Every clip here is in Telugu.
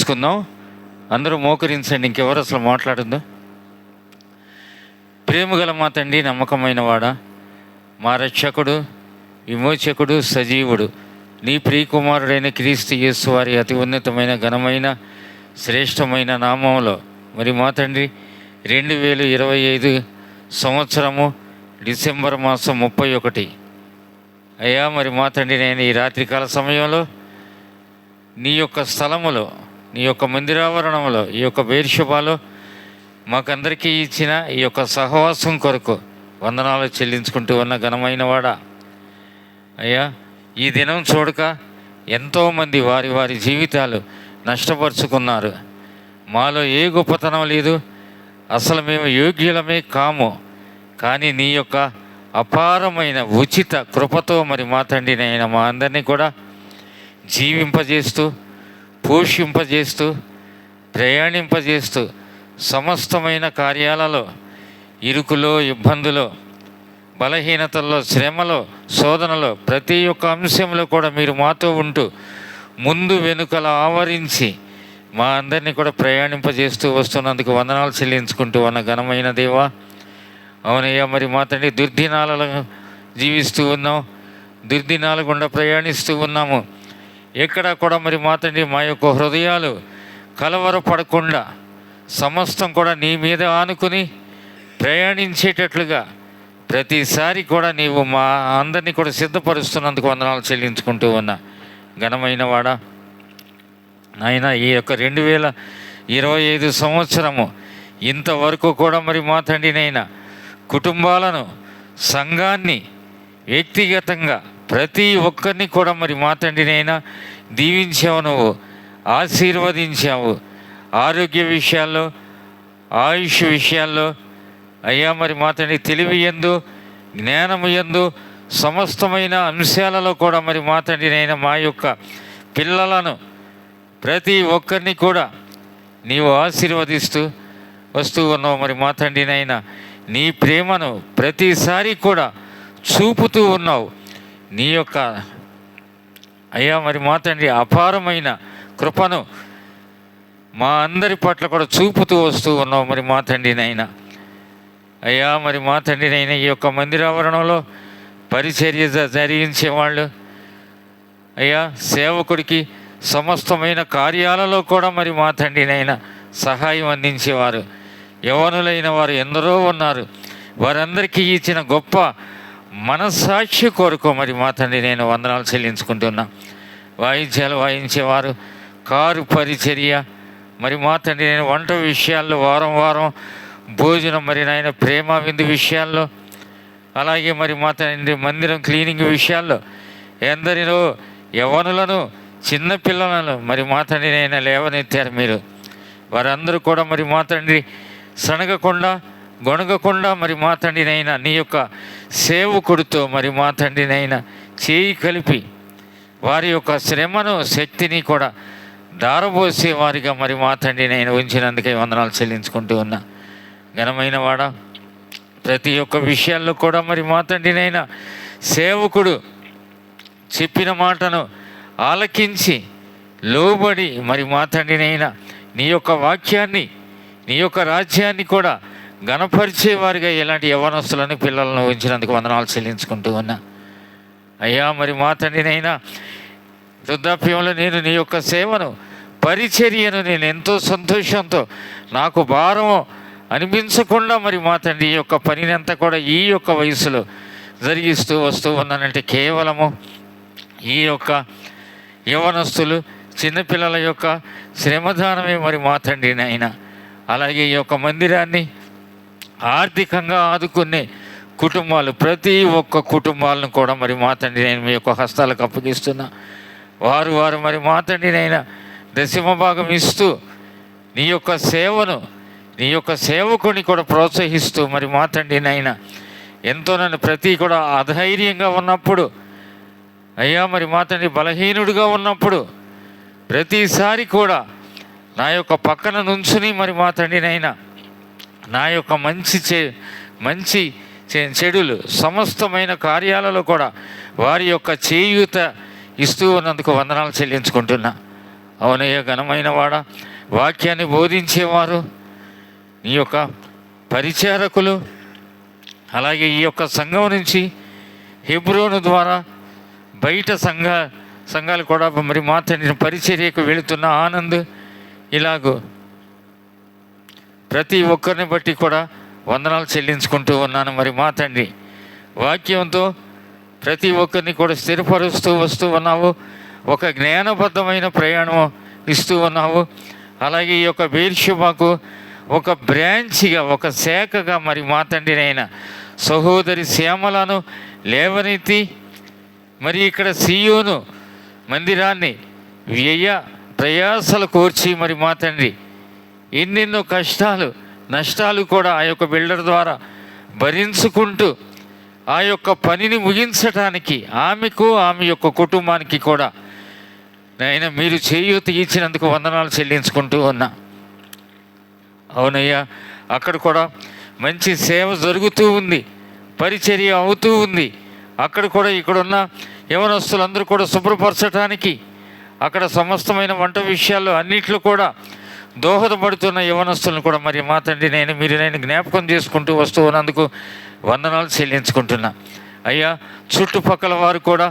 చేసుకుందాం. అందరూ మోకరించండి, ఇంకెవరు అసలు మాట్లాడుందో. ప్రేమగల మా తండ్రి, నమ్మకమైన వాడా, మా రక్షకుడు, విమోచకుడు, సజీవుడు, నీ ప్రియకుమారుడైన క్రీస్తు యేసు వారి అతి ఉన్నతమైన ఘనమైన శ్రేష్టమైన నామంలో మరి మా తండ్రి 2025 సంవత్సరము డిసెంబర్ మాసం 31 అయ్యా, మరి మా తండ్రి నేను ఈ రాత్రికాల సమయంలో నీ యొక్క స్థలములో, నీ యొక్క మందిరావరణంలో, ఈ యొక్క బేర్షబాలో మాకందరికీ ఇచ్చిన ఈ యొక్క సహవాసం కొరకు వందనాలు చెల్లించుకుంటూ ఉన్న ఘనమైన వాడా, అయ్యా ఈ దినం చూడక ఎంతోమంది వారి వారి జీవితాలు నష్టపరుచుకున్నారు. మాలో ఏ గొప్పతనం లేదు, అసలు మేము యోగ్యులమే కాము. కానీ నీ యొక్క అపారమైన ఉచిత కృపతో మరి మా తండ్రినైనా మా అందరినీ కూడా జీవింపజేస్తూ, పోషింపజేస్తూ, ప్రయాణింపజేస్తూ సమస్తమైన కార్యాలలో, ఇరుకులో, ఇబ్బందులో, బలహీనతల్లో, శ్రమలో, శోధనలో, ప్రతి ఒక్క అంశంలో కూడా మీరు మాతో ఉంటూ ముందు వెనుకల ఆవరించి మా అందరినీ కూడా ప్రయాణింపజేస్తూ వస్తున్నందుకు వందనాలు చెల్లించుకుంటూ ఉన్న ఘనమైన దేవా, అవునయ్యా, మరి మా తండ్రి దుర్దినాలలో జీవిస్తూ ఉన్నాం, దుర్దినాల గుండా ప్రయాణిస్తూ ఉన్నాము. ఎక్కడా కూడా మరి మా తండ్రి మా యొక్క హృదయాలు కలవరపడకుండా సమస్తం కూడా నీ మీద ఆనుకుని ప్రయాణించేటట్లుగా ప్రతిసారి కూడా నీవు మా అందరినీ కూడా సిద్ధపరుస్తున్నందుకు వందనాలు చెల్లించుకుంటూ ఉన్నా ఘనమైన వాడా, నాయన ఈ యొక్క 2025 సంవత్సరము ఇంతవరకు కూడా మరి మా తండ్రినైనా కుటుంబాలను, సంఘాన్ని, వ్యక్తిగతంగా ప్రతి ఒక్కరిని కూడా మరి మా తండ్రినైనా దీవించావు, నువ్వు ఆశీర్వదించావు. ఆరోగ్య విషయాల్లో, ఆయుష్ విషయాల్లో అయ్యా, మరి మా తండ్రి తెలివి యందు, జ్ఞానము యందు, సమస్తమైన అంశాలలో కూడా మరి మా తండ్రినైనా మా యొక్క పిల్లలను ప్రతి ఒక్కరిని కూడా నీవు ఆశీర్వదిస్తూ వస్తూ ఉన్నావు. మరి మా తండ్రినైనా నీ ప్రేమను ప్రతిసారి కూడా చూపుతూ ఉన్నావు. నీ యొక్క అయ్యా మరి మా తండ్రి అపారమైన కృపను మా అందరి పట్ల కూడా చూపుతూ వస్తూ ఉన్నావు. మరి మా తండ్రినైనా అయ్యా, మరి మా తండ్రినైనా ఈ యొక్క మందిరావరణంలో పరిచర్య జరిగించేవాళ్ళు, అయ్యా సేవకుడికి సమస్తమైన కార్యాలలో కూడా మరి మా తండ్రినైనా సహాయం అందించేవారు యవనులైన వారు ఎందరో ఉన్నారు. వారందరికీ ఇచ్చిన గొప్ప మనస్సాక్షి కొరకు మరి మా తండ్రి నేను వందనాలు చెల్లించుకుంటున్నా. వాయిద్యాలు వాయించేవారు, కారు పరిచర్య, మరి మా తండ్రి నేను వంట విషయాల్లో, వారం వారం భోజనం, మరి నాయన ప్రేమ విందు విషయాల్లో, అలాగే మరి మా తండ్రి మందిరం క్లీనింగ్ విషయాల్లో ఎందరినో యవనులను, చిన్నపిల్లలను మరి మా తండ్రి నేను లేవనెత్తారు మీరు. వారందరూ కూడా మరి మా తండ్రి సనగకుండా, గొణగకుండా మరి మా తండ్రినైనా నీ యొక్క సేవకుడితో మరి మా తండ్రినైనా చేయి కలిపి వారి యొక్క శ్రమను, శక్తిని కూడా దారబోసే వారిగా మరి మా తండ్రినైనా ఉంచినందుకే వందనాలు చెల్లించుకుంటూ ఉన్నా ఘనమైన వాడా. ప్రతి ఒక్క విషయాల్లో కూడా మరి మా తండ్రినైనా సేవకుడు చెప్పిన మాటను ఆలకించి లోబడి మరి మా తండ్రినైనా నీ యొక్క వాక్యాన్ని, నీ యొక్క రాజ్యాన్ని కూడా ఘనపరిచేవారిగా ఎలాంటి యవనస్తులను, పిల్లలను ఉంచినందుకు వందనాలు చెల్లించుకుంటూ ఉన్నా అయ్యా. మరి మా తండ్రినైనా వృద్ధాప్యంలో నేను నీ యొక్క సేవను, పరిచర్యను నేను ఎంతో సంతోషంతో, నాకు భారం అనిపించకుండా మరి మా తండ్రి ఈ యొక్క పనినంతా కూడా ఈ యొక్క వయసులో జరిగిస్తూ వస్తూ ఉన్నానంటే కేవలము ఈ యొక్క యవనస్తులు, చిన్నపిల్లల యొక్క శ్రమదానమే మరి మా తండ్రినైనా. అలాగే ఈ యొక్క మందిరాన్ని ఆర్థికంగా ఆదుకునే కుటుంబాలు, ప్రతి ఒక్క కుటుంబాలను కూడా మరి మా తండ్రినైనా మీ యొక్క హస్తాలకు అప్పగిస్తున్నా. వారు మరి మా తండ్రినైనా దశమ భాగం ఇస్తూ నీ యొక్క సేవను, నీ యొక్క సేవకుని కూడా ప్రోత్సహిస్తూ మరి మా తండ్రినైనా ఎంతో నన్ను ప్రతి కూడా అధైర్యంగా ఉన్నప్పుడు, అయ్యా మరి మా తండ్రి బలహీనుడిగా ఉన్నప్పుడు ప్రతిసారి కూడా నా యొక్క పక్కన నుంచుని మరి మా తండ్రినైనా నా యొక్క మంచి చెడులు సమస్తమైన కార్యాలలో కూడా వారి యొక్క చేయూత ఇస్తూ ఉన్నందుకు వందనాలు చెల్లించుకుంటున్నా. అవునయ్య ఘనమైన వాడ, వాక్యాన్ని బోధించేవారు నీ యొక్క పరిచారకులు, అలాగే ఈ యొక్క సంఘం నుంచి హెబ్రోను ద్వారా బయట సంఘాలు కూడా మరి మా తండ్రి పరిచర్యకు వెళుతున్న ఆనంద్, ఇలాగూ ప్రతి ఒక్కరిని బట్టి కూడా వందనాలు చెల్లించుకుంటూ ఉన్నాను. మరి మా తండ్రి వాక్యంతో ప్రతి ఒక్కరిని కూడా స్థిరపరుస్తూ వస్తూ ఉన్నావు, ఒక జ్ఞానబద్ధమైన ప్రయాణం ఇస్తూ ఉన్నావు. అలాగే ఈ యొక్క బెయేర్షెబాకు ఒక బ్రాంచ్గా, ఒక శాఖగా మరి మా తండ్రినైనా సహోదరి శ్యామలను లేవనెత్తి మరి ఇక్కడ సీయోను మందిరాన్ని వ్యయ ప్రయాసలు కోర్చి మరి మా తండ్రి ఎన్నెన్నో కష్టాలు నష్టాలు కూడా ఆ యొక్క బిల్డర్ ద్వారా భరించుకుంటూ ఆ యొక్క పనిని ముగించటానికి ఆమెకు, ఆమె యొక్క కుటుంబానికి కూడా నాయన మీరు చేయూత ఇచ్చినందుకు వందనాలు చెల్లించుకుంటూ ఉన్నా. అవునయ్యా, అక్కడ కూడా మంచి సేవ జరుగుతూ ఉంది, పరిచర్య అవుతూ ఉంది. అక్కడ కూడా ఇక్కడున్న యవనస్తులందరూ కూడా శుభ్రపరచడానికి, అక్కడ సమస్తమైన వంట విషయాల్లో అన్నిట్లో కూడా దోహదపడుతున్న యవనస్తులను కూడా మరి మా తండ్రి నేను జ్ఞాపకం చేసుకుంటూ వస్తూ ఉన్నందుకు వందనాలు చెల్లించుకుంటున్నా. అయ్యా, చుట్టుపక్కల వారు కూడా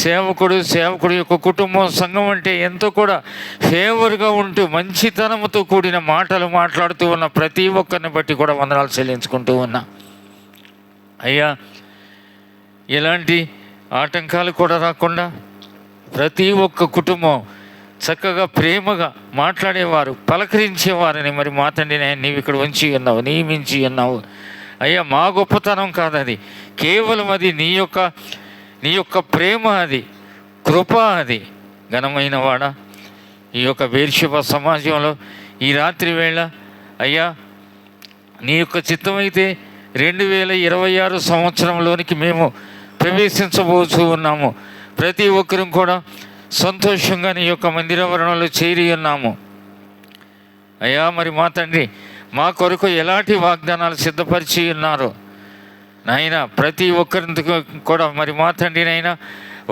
సేవకుడు యొక్క కుటుంబం, సంఘం అంటే ఎంతో కూడా ఫేవర్గా ఉంటూ మంచితనంతో కూడిన మాటలు మాట్లాడుతూ ఉన్న ప్రతి ఒక్కరిని బట్టి కూడా వందనాలు చెల్లించుకుంటూ ఉన్నా. అయ్యా, ఎలాంటి ఆటంకాలు కూడా రాకుండా ప్రతి ఒక్క కుటుంబం చక్కగా ప్రేమగా మాట్లాడేవారు, పలకరించేవారని మరి మా తండ్రి నీవు ఇక్కడ ఉంచి ఉన్నావు, నియమించి ఉన్నావు. అయ్యా, మా గొప్పతనం కాదది, కేవలం అది నీ యొక్క ప్రేమ, అది కృప, అది ఘనమైన వాడ. ఈ యొక్క బెయేర్షెబా సమాజంలో ఈ రాత్రి వేళ అయ్యా నీ యొక్క చిత్తమైతే 2026 సంవత్సరంలోనికి మేము ప్రవేశించబోతూ ఉన్నాము. ప్రతి ఒక్కరూ కూడా సంతోషంగా నీ యొక్క మందిరావరణలో చేరి ఉన్నాము. అయ్యా, మరి మా తండ్రి మా కొరకు ఎలాంటి వాగ్దానాలు సిద్ధపరిచి ఉన్నారో నాయన, ప్రతి ఒక్కరికి కూడా మరి మా తండ్రినైనా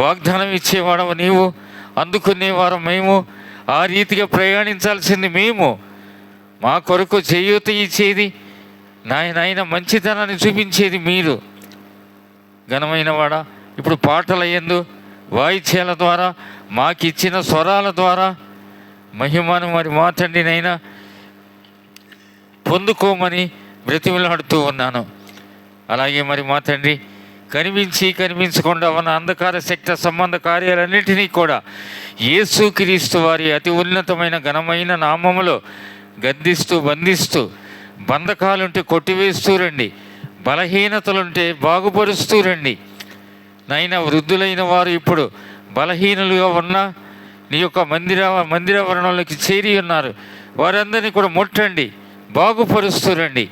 వాగ్దానం ఇచ్చేవాడవు నీవు, అందుకునేవారు మేము, ఆ రీతిగా ప్రయాణించాల్సింది మేము, మా కొరకు చేయూత ఇచ్చేది నాయన మంచితనాన్ని చూపించేది మీరు. ఘనమైన వాడ, ఇప్పుడు పాటల యందు వాయిద్యాల ద్వారా మాకిచ్చిన స్వరాల ద్వారా మహిమను మరి మా తండ్రినైనా పొందుకోమని బ్రతిమలాడుతూ ఉన్నాను. అలాగే మరి మా తండ్రి కనిపించకుండా ఉన్న అంధకార శక్తి సంబంధ కార్యాలన్నింటినీ కూడా యేసుక్రీస్తు వారి అతి ఉన్నతమైన ఘనమైన నామములో గద్దిస్తూ బంధిస్తూ, బంధకాలుంటే కొట్టివేస్తూ రండి, బలహీనతలుంటే బాగుపరుస్తూ రండి. నాయన, వృద్ధులైన వారు ఇప్పుడు బలహీనులుగా ఉన్న నీ యొక్క మందిరావరణంలోకి చేరి ఉన్నారు, వారందరినీ కూడా ముట్టండి, బాగుపరుస్తూ రండి.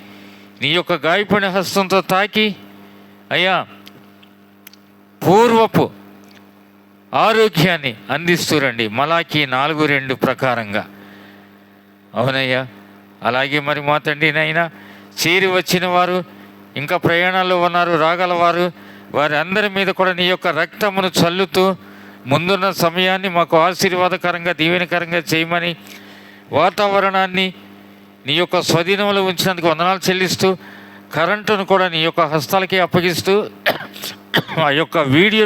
నీ యొక్క గాయపడిన హస్తంతో తాకి అయ్యా పూర్వపు ఆరోగ్యాన్ని అందిస్తూ రండి, మలాకి 4:2 ప్రకారంగా. అవునయ్యా, అలాగే మరి మా తండ్రినైనా చేరి వచ్చిన వారు, ఇంకా ప్రయాణాల్లో ఉన్నారు, రాగలవారు, వారి అందరి మీద కూడా నీ యొక్క రక్తమును చల్లుతూ ముందున్న సమయాన్ని మాకు ఆశీర్వాదకరంగా దీవెనకరంగా చేయమని, వాతావరణాన్ని నీ యొక్క స్వధీనంలో ఉంచినందుకు వందనాలు చెల్లిస్తూ, కరెంటును కూడా నీ యొక్క హస్తాలకి అప్పగిస్తూ, ఆ యొక్క వీడియో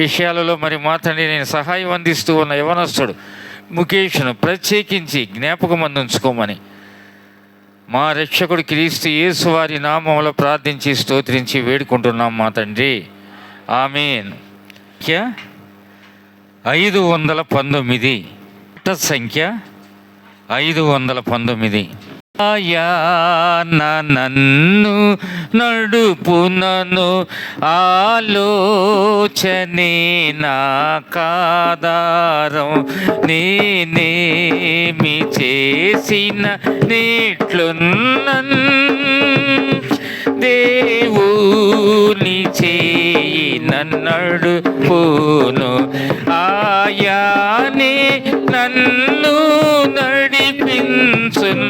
విషయాలలో మరి మా తండ్రి నేను సహాయం అందిస్తూ ఉన్న యవనస్తుడు ముఖేష్ను ప్రత్యేకించి జ్ఞాపకం అందించుకోమని మా రక్షకుడు క్రీస్తు యేసు వారి నామములో ప్రార్థించి స్తోత్రించి వేడుకుంటున్నాం మా తండ్రి, ఆమేన్. 519 సంఖ్య 519. నన్ను నడుపునను ఆలోచనే నాకాధారం, నేనేమి చేసిన నీట్లున్నన్ దేవుని చేయి నన్నుడుపును, ఆయానే నన్ను నడిపించున్,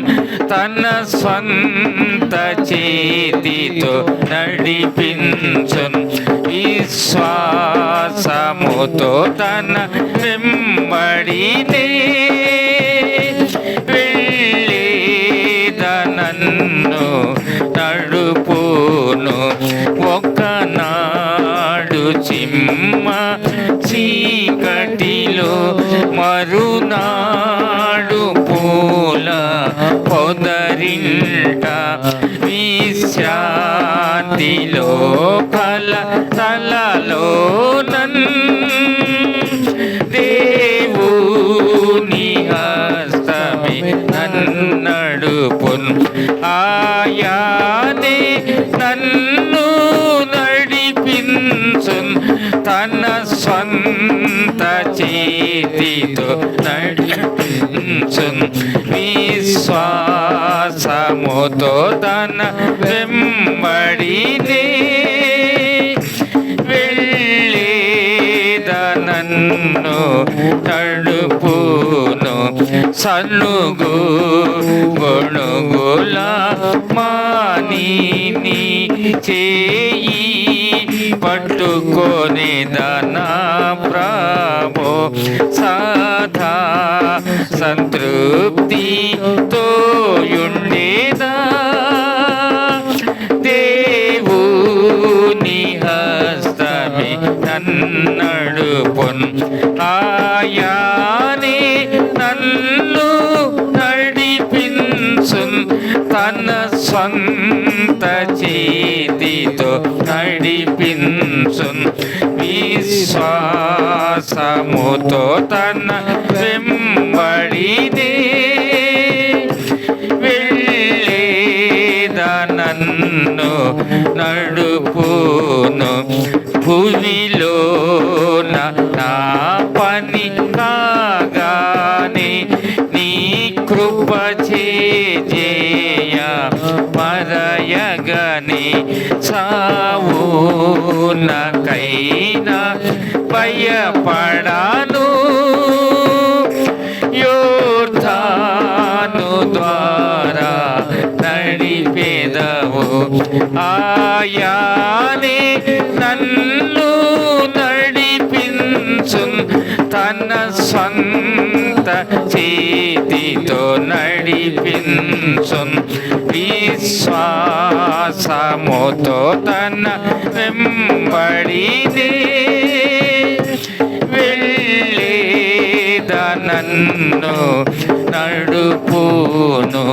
తన స్వంత చేతితో నడిపించున్. విశ్వాసముతో తన వెంబడినే వెళ్ళేదనన్ను నడుపును. ఒకనాడు చిమ్మ చీకటిలో, మరునాడు పూల పొదరింట, విశ్రాంతిలో కలతలలో దేవుని హస్తమే నన్నడుపున్. ఆయానే నన్ను నడిపించున్, తన స్వంత చేతితో నడిపించున్. విశ్వాసముతో తన వెంబడినే వెళ్ళేదనన్ను నడుపును. సలుగు గొణుగుల మానిని చేయి పట్టుకొనేదనా ప్రభు, సదా సంతృప్తితో యుండేదా. దేవుని హస్తమే నన్నడుపున్. ఆయానే నన్ను నడిపించున్, తన స్వంత చేతితో నడిపించున్. విశ్వాసముతో తన వెంబడినే వెళ్ళేదనన్ను నడుపును. భూమిలోన నా పని కాగానే నీ కృప చేయ మరయగని, సావునకైనా భయపడాను. యోర్దాను ద్వారా నడిపెదవు, ఆయానే నన్ను నడిపించున్, తన స్వంత చేతితో నడిపించున్. విశ్వాసముతో తన వెంబడినే వెళ్ళేదనన్ను నడుపును.